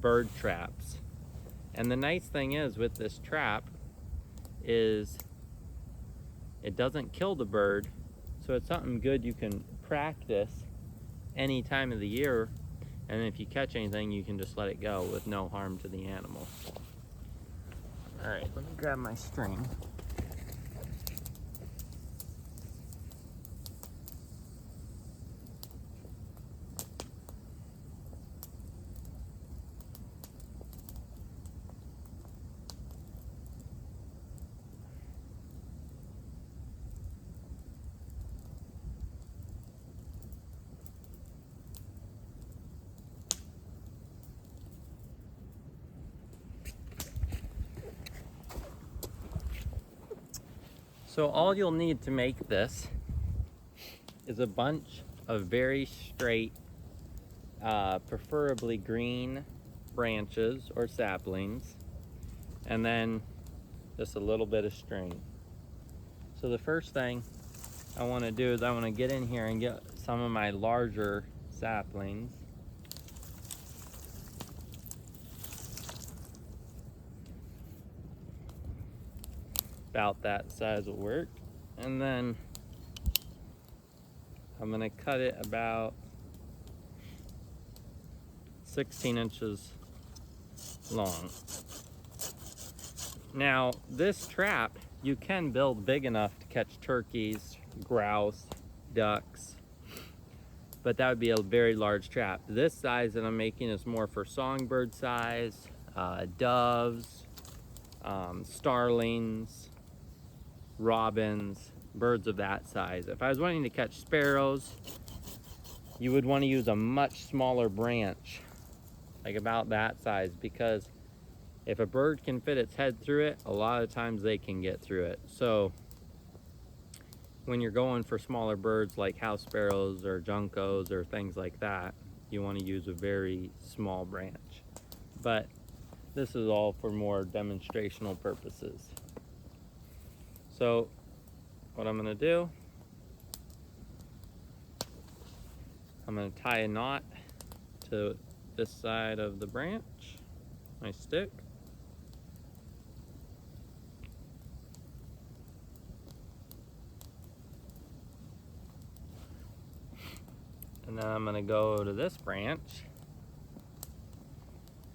bird traps. And the nice thing is with this trap is it doesn't kill the bird, so it's something good you can practice any time of the year, and if you catch anything you can just let it go with no harm to the animal. All right, let me grab my string. So all you'll need to make this is a bunch of very straight, preferably green branches or saplings, and then just a little bit of string. So the first thing I want to do is I want to get in here and get some of my larger saplings. About that size will work. And then I'm going to cut it about 16 inches long. Now this trap you can build big enough to catch turkeys, grouse, ducks, but that would be a very large trap. This size that I'm making is more for songbird size, doves, starlings, robins, birds of that size. If I was wanting to catch sparrows, you would want to use a much smaller branch, like about that size, because if a bird can fit its head through it, a lot of times they can get through it. So when you're going for smaller birds like house sparrows or juncos or things like that, you want to use a very small branch. But this is all for more demonstrational purposes. So what I'm going to do, I'm going to tie a knot to this side of the branch, my stick. And then I'm going to go to this branch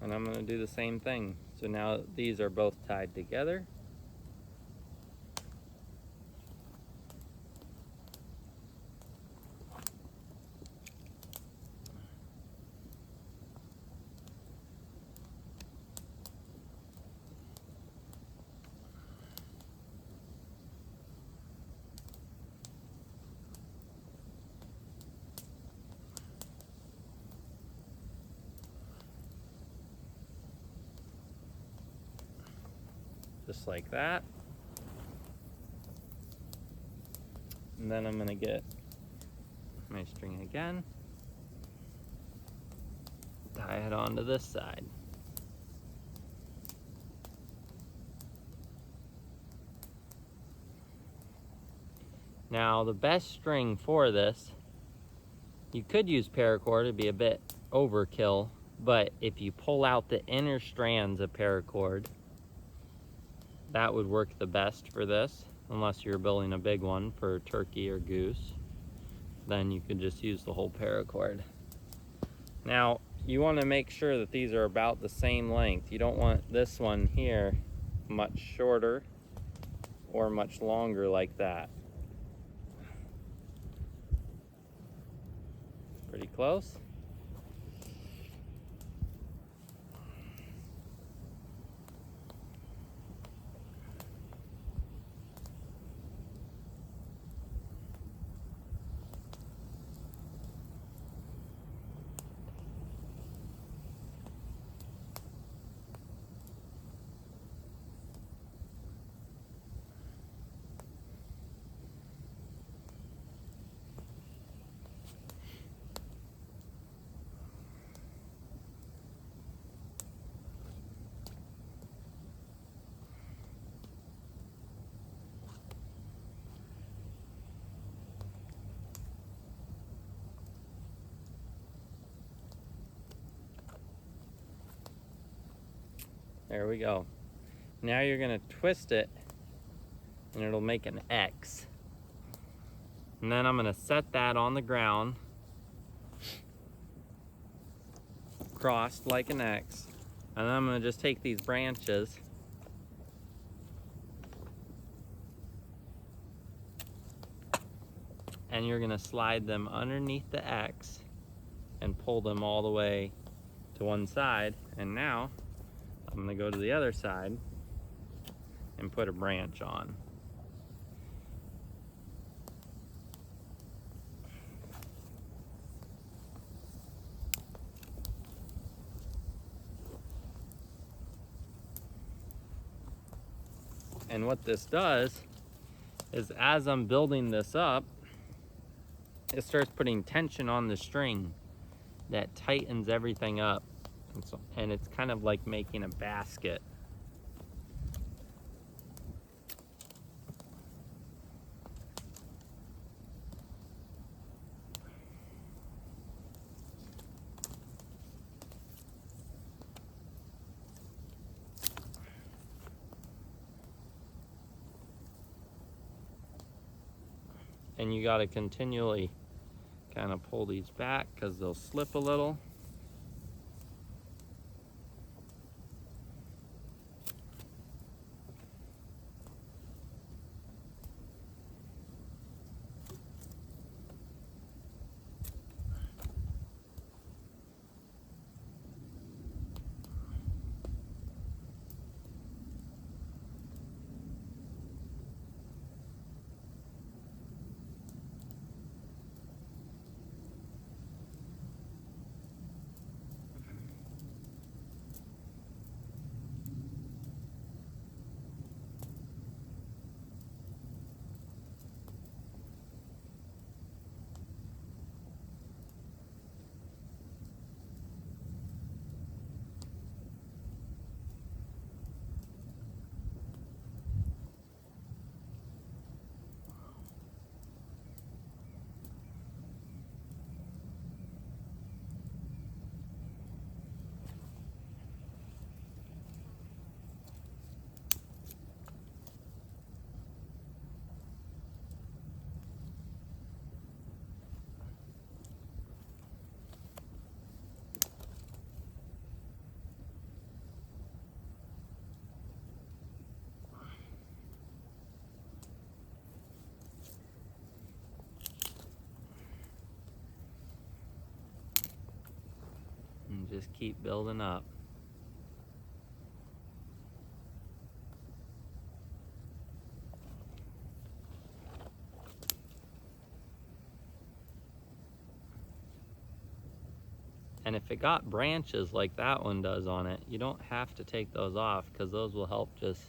and I'm going to do the same thing. So now these are both tied together. Just like that. And then I'm going to get my string again, tie it onto this side. Now the best string for this, you could use paracord, it'd be a bit overkill, but if you pull out the inner strands of paracord, that would work the best for this, unless you're building a big one for turkey or goose. Then you could just use the whole paracord. Now, you want to make sure that these are about the same length. You don't want this one here much shorter or much longer like that. Pretty close. There we go. Now you're gonna twist it and it'll make an X. And then I'm gonna set that on the ground, crossed like an X. And then I'm gonna just take these branches and you're gonna slide them underneath the X and pull them all the way to one side. And now I'm gonna go to the other side and put a branch on. And what this does is, as I'm building this up, it starts putting tension on the string that tightens everything up. And it's kind of like making a basket. And you got to continually kind of pull these back because they'll slip a little. And just keep building up. And if it got branches like that one does on it, you don't have to take those off because those will help just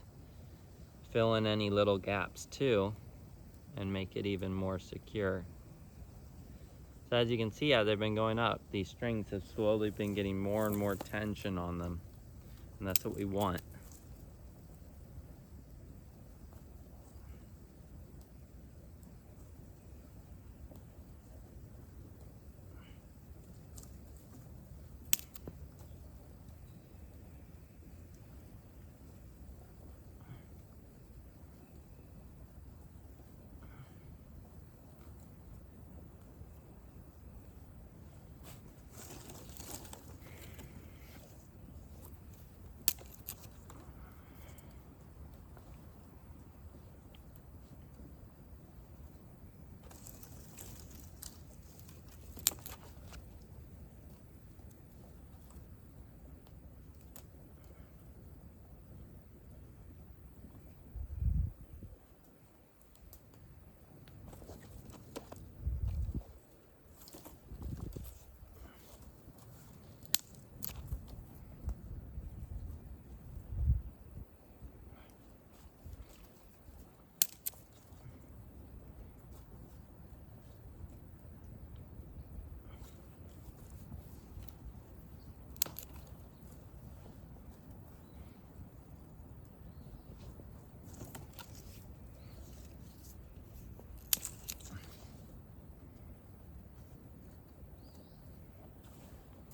fill in any little gaps too and make it even more secure. So as you can see, as they've been going up, these strings have slowly been getting more and more tension on them. And that's what we want.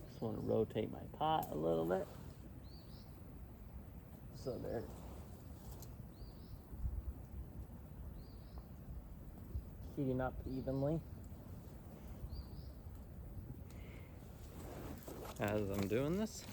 Just want to rotate my pot a little bit. so they're heating up evenly as I'm doing this.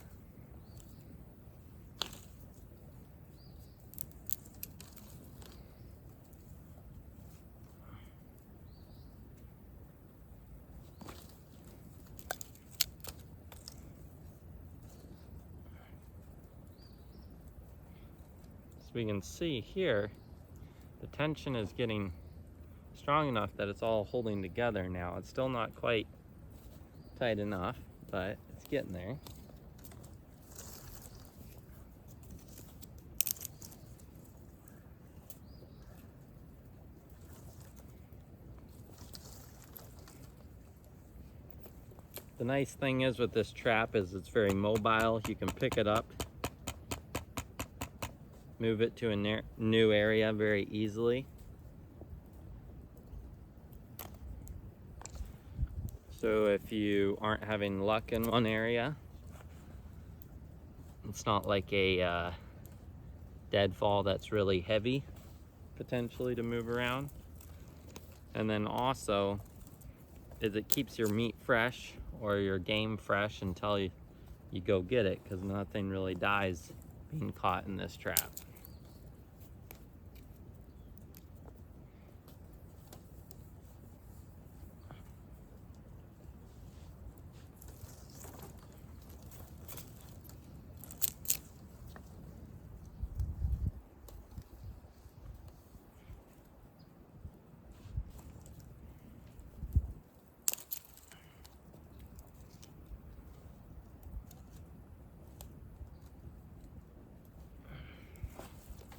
As we can see here, the tension is getting strong enough that it's all holding together now. It's still not quite tight enough, but it's getting there. The nice thing is with this trap is it's very mobile. You can pick it up, move it to a new area very easily. So if you aren't having luck in one area, it's not like a deadfall that's really heavy potentially to move around. And then also is it keeps your meat fresh or your game fresh until you go get it, because nothing really dies being caught in this trap.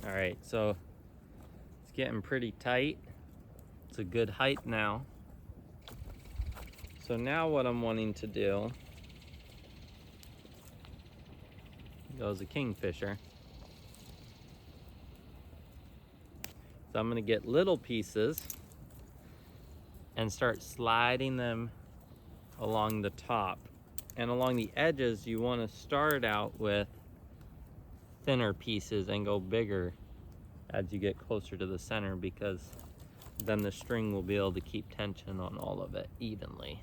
All right, so it's getting pretty tight. It's a good height now. So now what I'm wanting to do, goes a kingfisher. So I'm gonna get little pieces and start sliding them along the top. And along the edges, you wanna start out with thinner pieces and go bigger as you get closer to the center, because then the string will be able to keep tension on all of it evenly.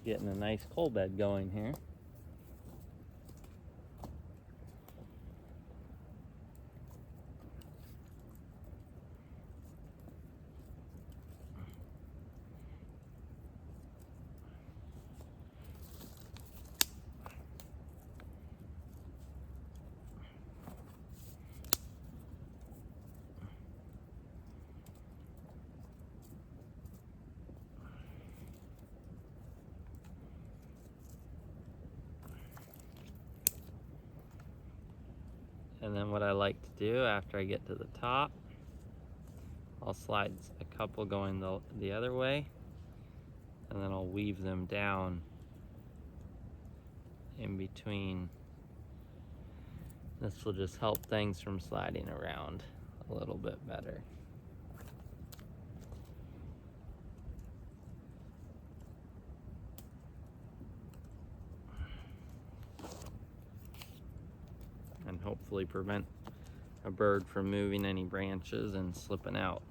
Getting a nice coal bed going here. And then what I like to do after I get to the top, I'll slide a couple going the other way, and then I'll weave them down in between. This will just help things from sliding around a little bit better. And hopefully prevent a bird from moving any branches and slipping out.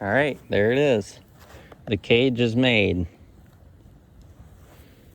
All right, there it is. The cage is made.